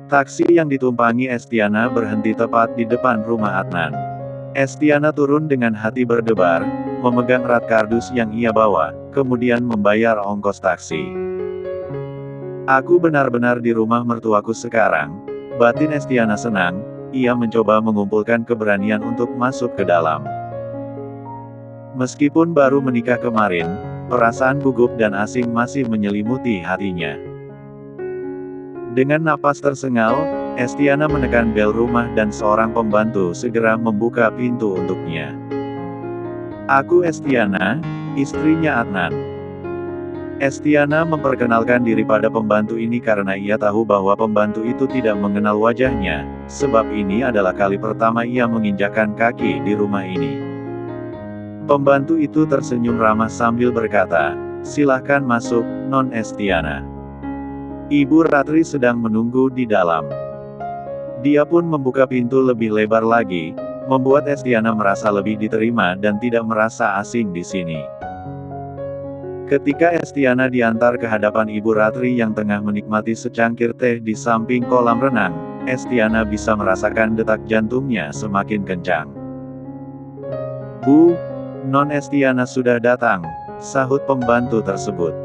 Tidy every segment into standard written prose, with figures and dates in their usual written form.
Taksi yang ditumpangi Estiana berhenti tepat di depan rumah Adnan. Estiana turun dengan hati berdebar, memegang erat kardus yang ia bawa, kemudian membayar ongkos taksi. Aku benar-benar di rumah mertuaku sekarang. Batin Estiana senang, ia mencoba mengumpulkan keberanian untuk masuk ke dalam. Meskipun baru menikah kemarin, perasaan gugup dan asing masih menyelimuti hatinya. Dengan napas tersengal, Estiana menekan bel rumah dan seorang pembantu segera membuka pintu untuknya. Aku Estiana, istrinya Adnan. Estiana memperkenalkan diri pada pembantu ini karena ia tahu bahwa pembantu itu tidak mengenal wajahnya, sebab ini adalah kali pertama ia menginjakkan kaki di rumah ini. Pembantu itu tersenyum ramah sambil berkata, "Silahkan masuk, Non Estiana. Ibu Ratri sedang menunggu di dalam." Dia pun membuka pintu lebih lebar lagi, membuat Estiana merasa lebih diterima dan tidak merasa asing di sini. Ketika Estiana diantar ke hadapan Ibu Ratri yang tengah menikmati secangkir teh di samping kolam renang, Estiana bisa merasakan detak jantungnya semakin kencang. "Bu, Non Estiana sudah datang," sahut pembantu tersebut.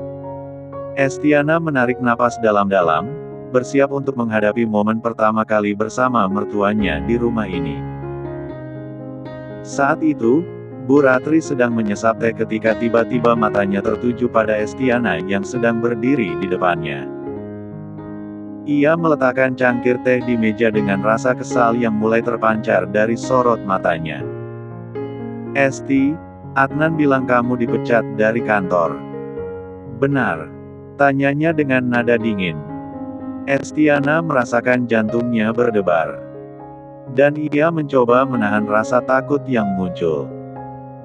Estiana menarik napas dalam-dalam, bersiap untuk menghadapi momen pertama kali bersama mertuanya di rumah ini. Saat itu, Bu Ratri sedang menyesap teh ketika tiba-tiba matanya tertuju pada Estiana yang sedang berdiri di depannya. Ia meletakkan cangkir teh di meja dengan rasa kesal yang mulai terpancar dari sorot matanya. "Esti, Adnan bilang kamu dipecat dari kantor. Benar?" tanyanya dengan nada dingin. Estiana merasakan jantungnya berdebar. Dan ia mencoba menahan rasa takut yang muncul.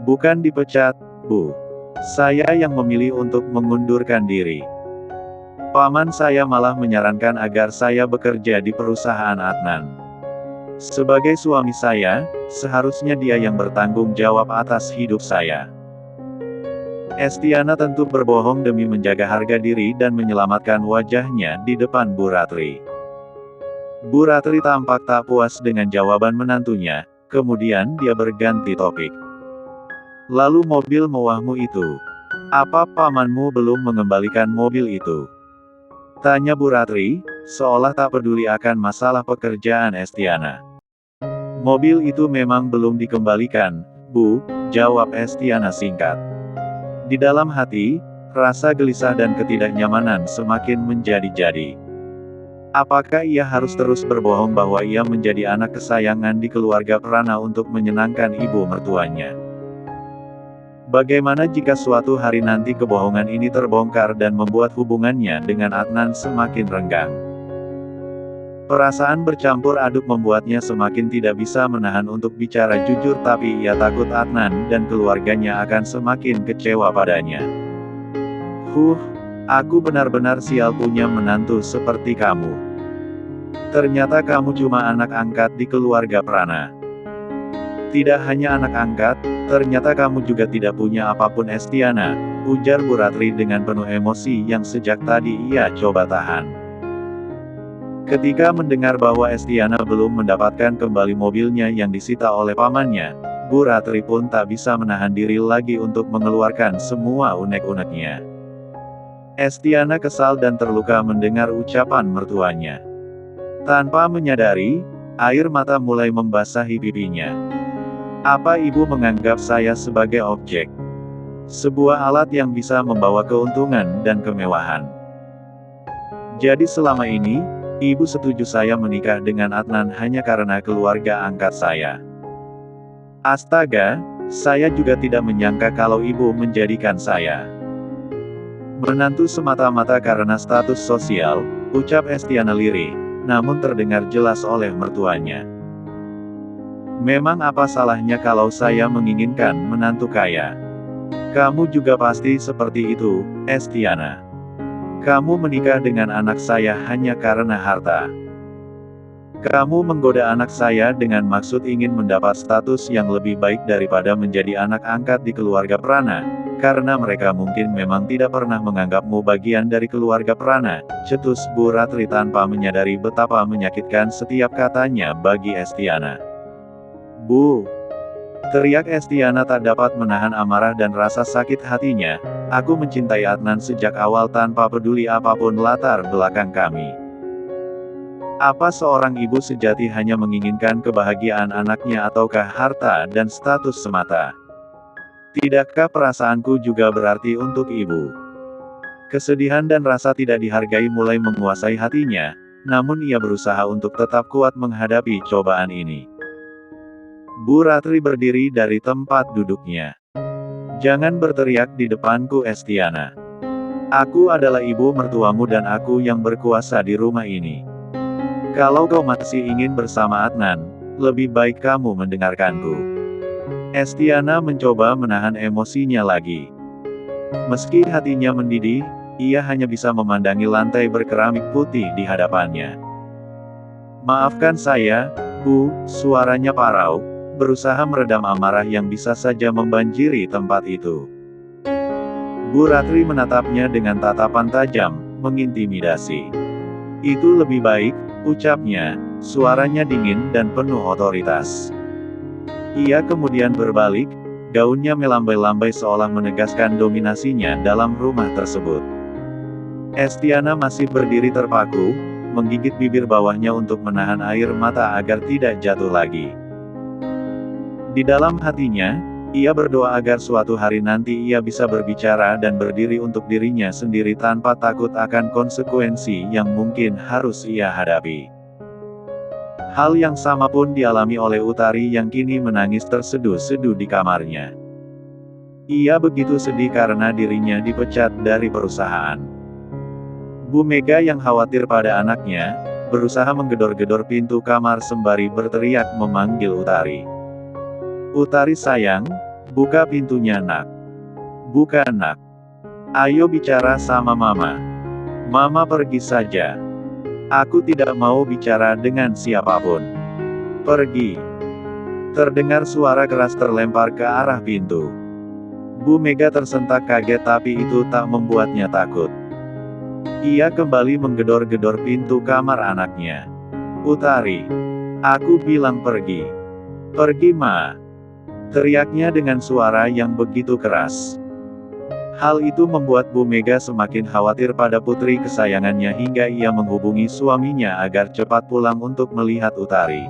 "Bukan dipecat, Bu. Saya yang memilih untuk mengundurkan diri. Paman saya malah menyarankan agar saya bekerja di perusahaan Adnan. Sebagai suami saya, seharusnya dia yang bertanggung jawab atas hidup saya." Estiana tentu berbohong demi menjaga harga diri dan menyelamatkan wajahnya di depan Bu Ratri. Bu Ratri tampak tak puas dengan jawaban menantunya, kemudian dia berganti topik. "Lalu mobil mewahmu itu. Apa pamanmu belum mengembalikan mobil itu?" tanya Bu Ratri, seolah tak peduli akan masalah pekerjaan Estiana. "Mobil itu memang belum dikembalikan, Bu," jawab Estiana singkat. Di dalam hati, rasa gelisah dan ketidaknyamanan semakin menjadi-jadi. Apakah ia harus terus berbohong bahwa ia menjadi anak kesayangan di keluarga Prana untuk menyenangkan ibu mertuanya? Bagaimana jika suatu hari nanti kebohongan ini terbongkar dan membuat hubungannya dengan Adnan semakin renggang? Perasaan bercampur aduk membuatnya semakin tidak bisa menahan untuk bicara jujur, tapi ia takut Adnan dan keluarganya akan semakin kecewa padanya. Aku benar-benar sial punya menantu seperti kamu. Ternyata kamu cuma anak angkat di keluarga Prana." "Tidak hanya anak angkat, ternyata kamu juga tidak punya apapun Estiana," ujar Bu Ratri dengan penuh emosi yang sejak tadi ia coba tahan. Ketika mendengar bahwa Estiana belum mendapatkan kembali mobilnya yang disita oleh pamannya, Bu Ratri pun tak bisa menahan diri lagi untuk mengeluarkan semua unek-uneknya. Estiana kesal dan terluka mendengar ucapan mertuanya. Tanpa menyadari, air mata mulai membasahi pipinya. "Apa ibu menganggap saya sebagai objek? Sebuah alat yang bisa membawa keuntungan dan kemewahan? Jadi selama ini, ibu setuju saya menikah dengan Adnan hanya karena keluarga angkat saya? Astaga, saya juga tidak menyangka kalau ibu menjadikan saya menantu semata-mata karena status sosial," ucap Estiana lirih, namun terdengar jelas oleh mertuanya. "Memang apa salahnya kalau saya menginginkan menantu kaya? Kamu juga pasti seperti itu, Estiana. Kamu menikah dengan anak saya hanya karena harta. Kamu menggoda anak saya dengan maksud ingin mendapat status yang lebih baik daripada menjadi anak angkat di keluarga Prana, karena mereka mungkin memang tidak pernah menganggapmu bagian dari keluarga Prana, cetus Bu Ratri tanpa menyadari betapa menyakitkan setiap katanya bagi Estiana. Bu! Teriak Estiana tak dapat menahan amarah dan rasa sakit hatinya, aku mencintai Adnan sejak awal tanpa peduli apapun latar belakang kami. Apa seorang ibu sejati hanya menginginkan kebahagiaan anaknya ataukah harta dan status semata? Tidakkah perasaanku juga berarti untuk ibu? Kesedihan dan rasa tidak dihargai mulai menguasai hatinya, namun ia berusaha untuk tetap kuat menghadapi cobaan ini. Bu Ratri berdiri dari tempat duduknya. Jangan berteriak di depanku Estiana. Aku adalah ibu mertuamu dan aku yang berkuasa di rumah ini. Kalau kau masih ingin bersama Adnan, lebih baik kamu mendengarkanku. Estiana mencoba menahan emosinya lagi. Meski hatinya mendidih, ia hanya bisa memandangi lantai berkeramik putih di hadapannya. Maafkan saya, Bu, suaranya parau, berusaha meredam amarah yang bisa saja membanjiri tempat itu. Bu Ratri menatapnya dengan tatapan tajam, mengintimidasi. Itu lebih baik, ucapnya, suaranya dingin dan penuh otoritas. Ia kemudian berbalik, gaunnya melambai-lambai seolah menegaskan dominasinya dalam rumah tersebut. Estiana masih berdiri terpaku, menggigit bibir bawahnya untuk menahan air mata agar tidak jatuh lagi. Di dalam hatinya, ia berdoa agar suatu hari nanti ia bisa berbicara dan berdiri untuk dirinya sendiri tanpa takut akan konsekuensi yang mungkin harus ia hadapi. Hal yang sama pun dialami oleh Utari yang kini menangis terseduh-seduh di kamarnya. Ia begitu sedih karena dirinya dipecat dari perusahaan. Bu Mega yang khawatir pada anaknya, berusaha menggedor-gedor pintu kamar sembari berteriak memanggil Utari. Utari sayang, buka pintunya nak. Buka nak. Ayo bicara sama mama. Mama pergi saja. Aku tidak mau bicara dengan siapapun. Pergi. Terdengar suara keras terlempar ke arah pintu. Bu Mega tersentak kaget tapi itu tak membuatnya takut. Ia kembali menggedor-gedor pintu kamar anaknya. Utari. Aku bilang pergi. Pergi ma. Teriaknya dengan suara yang begitu keras. Hal itu membuat Bu Mega semakin khawatir pada putri kesayangannya hingga ia menghubungi suaminya agar cepat pulang untuk melihat Utari.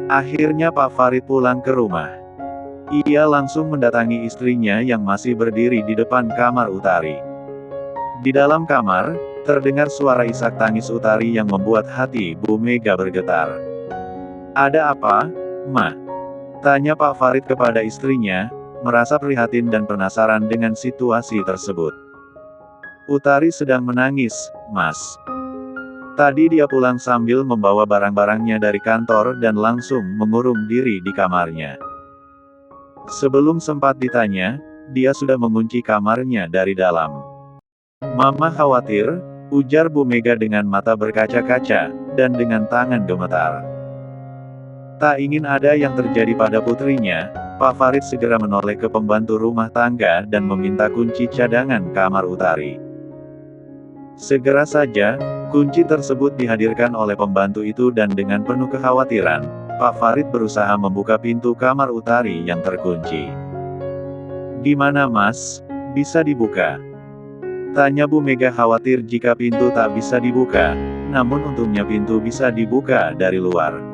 Akhirnya Pak Farid pulang ke rumah. Ia langsung mendatangi istrinya yang masih berdiri di depan kamar Utari. Di dalam kamar, terdengar suara isak tangis Utari yang membuat hati Bu Mega bergetar. Ada apa, Ma? Tanya Pak Farid kepada istrinya, merasa prihatin dan penasaran dengan situasi tersebut. Utari sedang menangis, Mas. Tadi dia pulang sambil membawa barang-barangnya dari kantor dan langsung mengurung diri di kamarnya. Sebelum sempat ditanya, dia sudah mengunci kamarnya dari dalam. Mama khawatir, ujar Bu Mega dengan mata berkaca-kaca, dan dengan tangan gemetar. Tak ingin ada yang terjadi pada putrinya, Pak Farid segera menoleh ke pembantu rumah tangga dan meminta kunci cadangan kamar Utari. Segera saja, kunci tersebut dihadirkan oleh pembantu itu dan dengan penuh kekhawatiran, Pak Farid berusaha membuka pintu kamar Utari yang terkunci. Gimana Mas, bisa dibuka? Tanya Bu Mega khawatir jika pintu tak bisa dibuka, namun untungnya pintu bisa dibuka dari luar.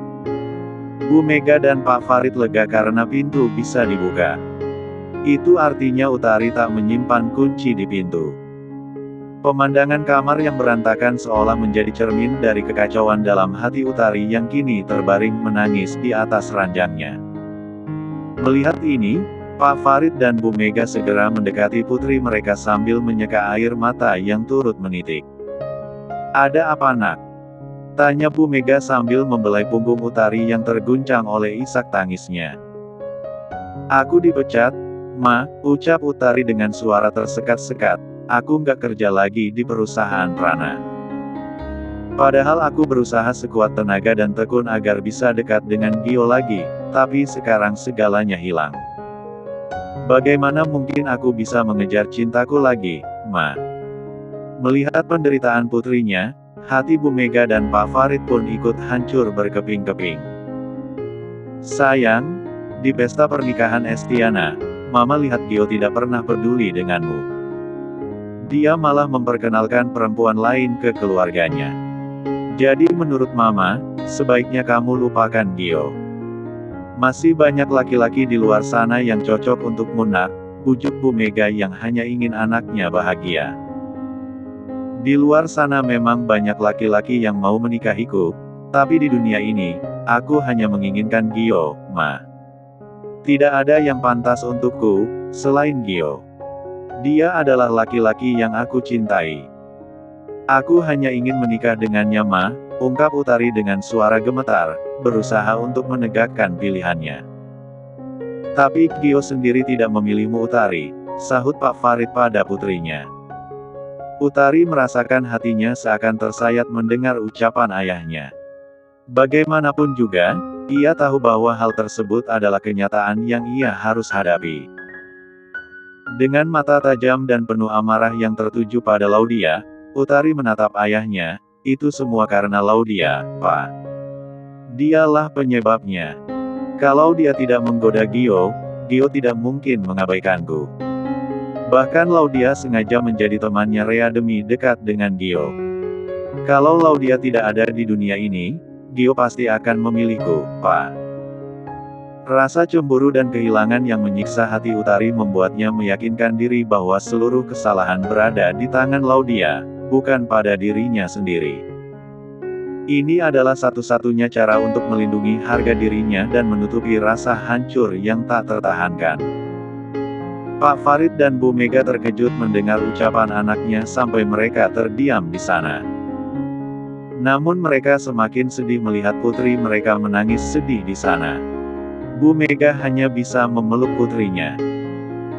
Bu Mega dan Pak Farid lega karena pintu bisa dibuka. Itu artinya Utari tak menyimpan kunci di pintu. Pemandangan kamar yang berantakan seolah menjadi cermin dari kekacauan dalam hati Utari yang kini terbaring menangis di atas ranjangnya. Melihat ini, Pak Farid dan Bu Mega segera mendekati putri mereka sambil menyeka air mata yang turut menitik. Ada apa nak? Tanya Bu Mega sambil membelai punggung Utari yang terguncang oleh isak tangisnya. Aku dipecat, Ma, ucap Utari dengan suara tersekat-sekat. Aku nggak kerja lagi di perusahaan Prana. Padahal aku berusaha sekuat tenaga dan tekun agar bisa dekat dengan Gio lagi, tapi sekarang segalanya hilang. Bagaimana mungkin aku bisa mengejar cintaku lagi, Ma? Melihat penderitaan putrinya, hati Bu Mega dan Pak Farid pun ikut hancur berkeping-keping. Sayang, di pesta pernikahan Estiana, Mama lihat Gio tidak pernah peduli denganmu. Dia malah memperkenalkan perempuan lain ke keluarganya. Jadi menurut Mama, sebaiknya kamu lupakan Gio. Masih banyak laki-laki di luar sana yang cocok untukmu nak, bujuk Bu Mega yang hanya ingin anaknya bahagia. Di luar sana memang banyak laki-laki yang mau menikahiku, tapi di dunia ini, aku hanya menginginkan Gio, Ma. Tidak ada yang pantas untukku, selain Gio. Dia adalah laki-laki yang aku cintai. Aku hanya ingin menikah dengannya Ma, ungkap Utari dengan suara gemetar, berusaha untuk menegakkan pilihannya. Tapi Gio sendiri tidak memilihmu Utari, sahut Pak Farid pada putrinya. Utari merasakan hatinya seakan tersayat mendengar ucapan ayahnya. Bagaimanapun juga, ia tahu bahwa hal tersebut adalah kenyataan yang ia harus hadapi. Dengan mata tajam dan penuh amarah yang tertuju pada Laudia, Utari menatap ayahnya, itu semua karena Laudia, Pak. Dialah penyebabnya. Kalau dia tidak menggoda Gio, Gio tidak mungkin mengabaikanku. Bahkan Laudia sengaja menjadi temannya Rea demi dekat dengan Gio. Kalau Laudia tidak ada di dunia ini, Gio pasti akan memilihku, Pak. Rasa cemburu dan kehilangan yang menyiksa hati Utari membuatnya meyakinkan diri bahwa seluruh kesalahan berada di tangan Laudia, bukan pada dirinya sendiri. Ini adalah satu-satunya cara untuk melindungi harga dirinya dan menutupi rasa hancur yang tak tertahankan. Pak Farid dan Bu Mega terkejut mendengar ucapan anaknya sampai mereka terdiam di sana. Namun mereka semakin sedih melihat putri mereka menangis sedih di sana. Bu Mega hanya bisa memeluk putrinya.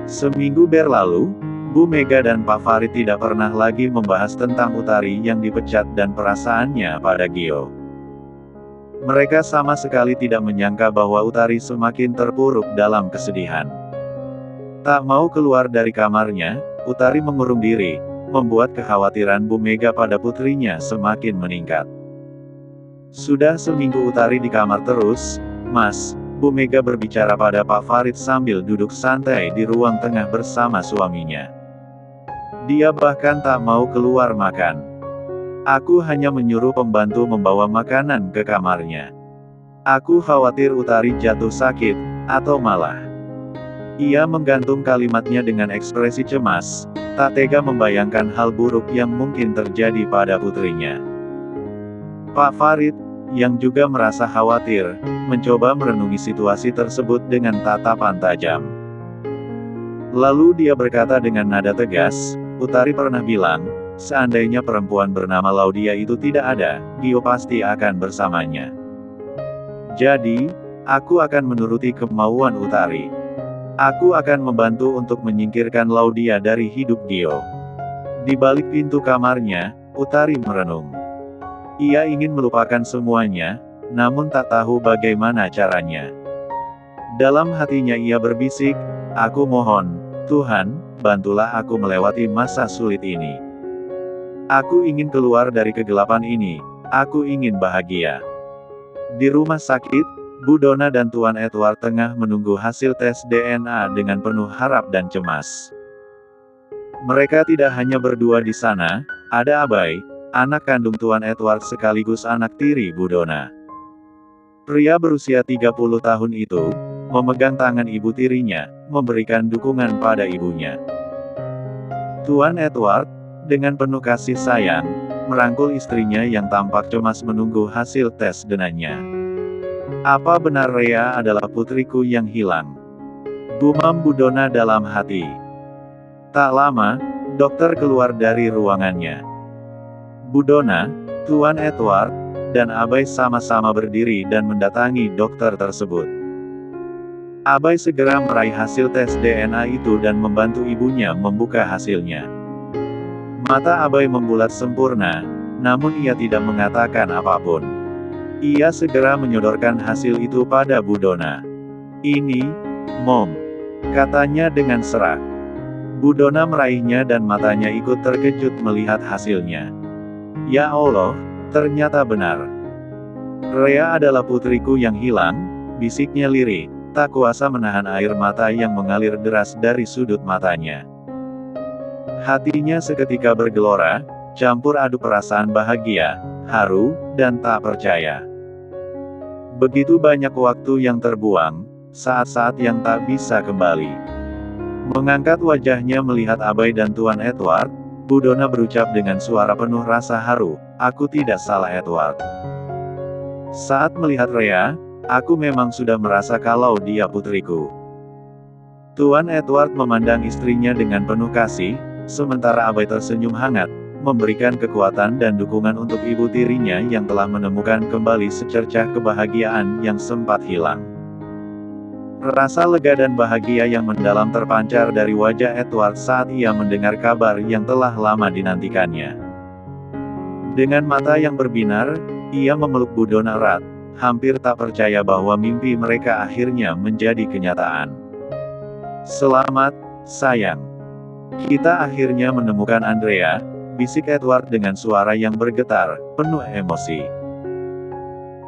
Seminggu berlalu, Bu Mega dan Pak Farid tidak pernah lagi membahas tentang Utari yang dipecat dan perasaannya pada Gio. Mereka sama sekali tidak menyangka bahwa Utari semakin terpuruk dalam kesedihan. Tak mau keluar dari kamarnya, Utari mengurung diri, membuat kekhawatiran Bu Mega pada putrinya semakin meningkat. Sudah seminggu Utari di kamar terus, Mas, Bu Mega berbicara pada Pak Farid sambil duduk santai di ruang tengah bersama suaminya. Dia bahkan tak mau keluar makan. Aku hanya menyuruh pembantu membawa makanan ke kamarnya. Aku khawatir Utari jatuh sakit, atau malah. Ia menggantung kalimatnya dengan ekspresi cemas, tak tega membayangkan hal buruk yang mungkin terjadi pada putrinya. Pak Farid, yang juga merasa khawatir, mencoba merenungi situasi tersebut dengan tatapan tajam. Lalu dia berkata dengan nada tegas, Utari pernah bilang, seandainya perempuan bernama Laudia itu tidak ada, Gio pasti akan bersamanya. Jadi, aku akan menuruti kemauan Utari. Aku akan membantu untuk menyingkirkan Laudia dari hidup Gio. Di balik pintu kamarnya, Utari merenung. Ia ingin melupakan semuanya, namun tak tahu bagaimana caranya. Dalam hatinya ia berbisik, aku mohon, Tuhan, bantulah aku melewati masa sulit ini. Aku ingin keluar dari kegelapan ini, aku ingin bahagia. Di rumah sakit, Bu Donna dan Tuan Edward tengah menunggu hasil tes DNA dengan penuh harap dan cemas. Mereka tidak hanya berdua di sana, ada Abai, anak kandung Tuan Edward sekaligus anak tiri Bu Donna. Pria berusia 30 tahun itu, memegang tangan ibu tirinya, memberikan dukungan pada ibunya. Tuan Edward, dengan penuh kasih sayang, merangkul istrinya yang tampak cemas menunggu hasil tes DNA. Apa benar Rea adalah putriku yang hilang? Gumam Bu Donna dalam hati. Tak lama, dokter keluar dari ruangannya. Bu Donna, Tuan Edward, dan Abai sama-sama berdiri dan mendatangi dokter tersebut. Abai segera meraih hasil tes DNA itu dan membantu ibunya membuka hasilnya. Mata Abai membulat sempurna, namun ia tidak mengatakan apapun. Ia segera menyodorkan hasil itu pada Bu Donna. Ini, Mom. katanya dengan serak. Budona meraihnya dan matanya ikut terkejut melihat hasilnya. Ya Allah, ternyata benar. Rea adalah putriku yang hilang, bisiknya lirih, tak kuasa menahan air mata yang mengalir deras dari sudut matanya. Hatinya seketika bergelora, campur aduk perasaan bahagia, haru, dan tak percaya. Begitu banyak waktu yang terbuang, saat-saat yang tak bisa kembali. Mengangkat wajahnya melihat Abai dan Tuan Edward, Budona berucap dengan suara penuh rasa haru, "Aku tidak salah Edward. Saat melihat Rea, aku memang sudah merasa kalau dia putriku." Tuan Edward memandang istrinya dengan penuh kasih, sementara Abai tersenyum hangat, memberikan kekuatan dan dukungan untuk ibu tirinya yang telah menemukan kembali secercah kebahagiaan yang sempat hilang. Rasa lega dan bahagia yang mendalam terpancar dari wajah Edward saat ia mendengar kabar yang telah lama dinantikannya. Dengan mata yang berbinar, ia memeluk Budona erat, hampir tak percaya bahwa mimpi mereka akhirnya menjadi kenyataan. "Selamat, sayang. Kita akhirnya menemukan Andrea," bisik Edward dengan suara yang bergetar, penuh emosi.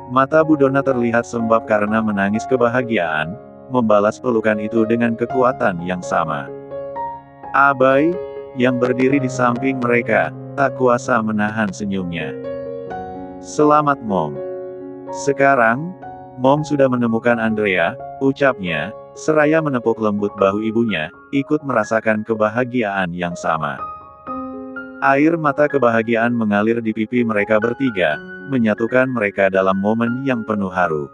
Mata Budona terlihat sembab karena menangis kebahagiaan, membalas pelukan itu dengan kekuatan yang sama. Abai, yang berdiri di samping mereka, tak kuasa menahan senyumnya. "Selamat Mom. Sekarang, Mom sudah menemukan Andrea," ucapnya, seraya menepuk lembut bahu ibunya, ikut merasakan kebahagiaan yang sama. Air mata kebahagiaan mengalir di pipi mereka bertiga, menyatukan mereka dalam momen yang penuh haru.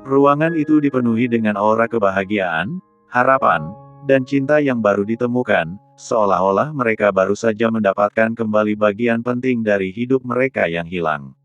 Ruangan itu dipenuhi dengan aura kebahagiaan, harapan, dan cinta yang baru ditemukan, seolah-olah mereka baru saja mendapatkan kembali bagian penting dari hidup mereka yang hilang.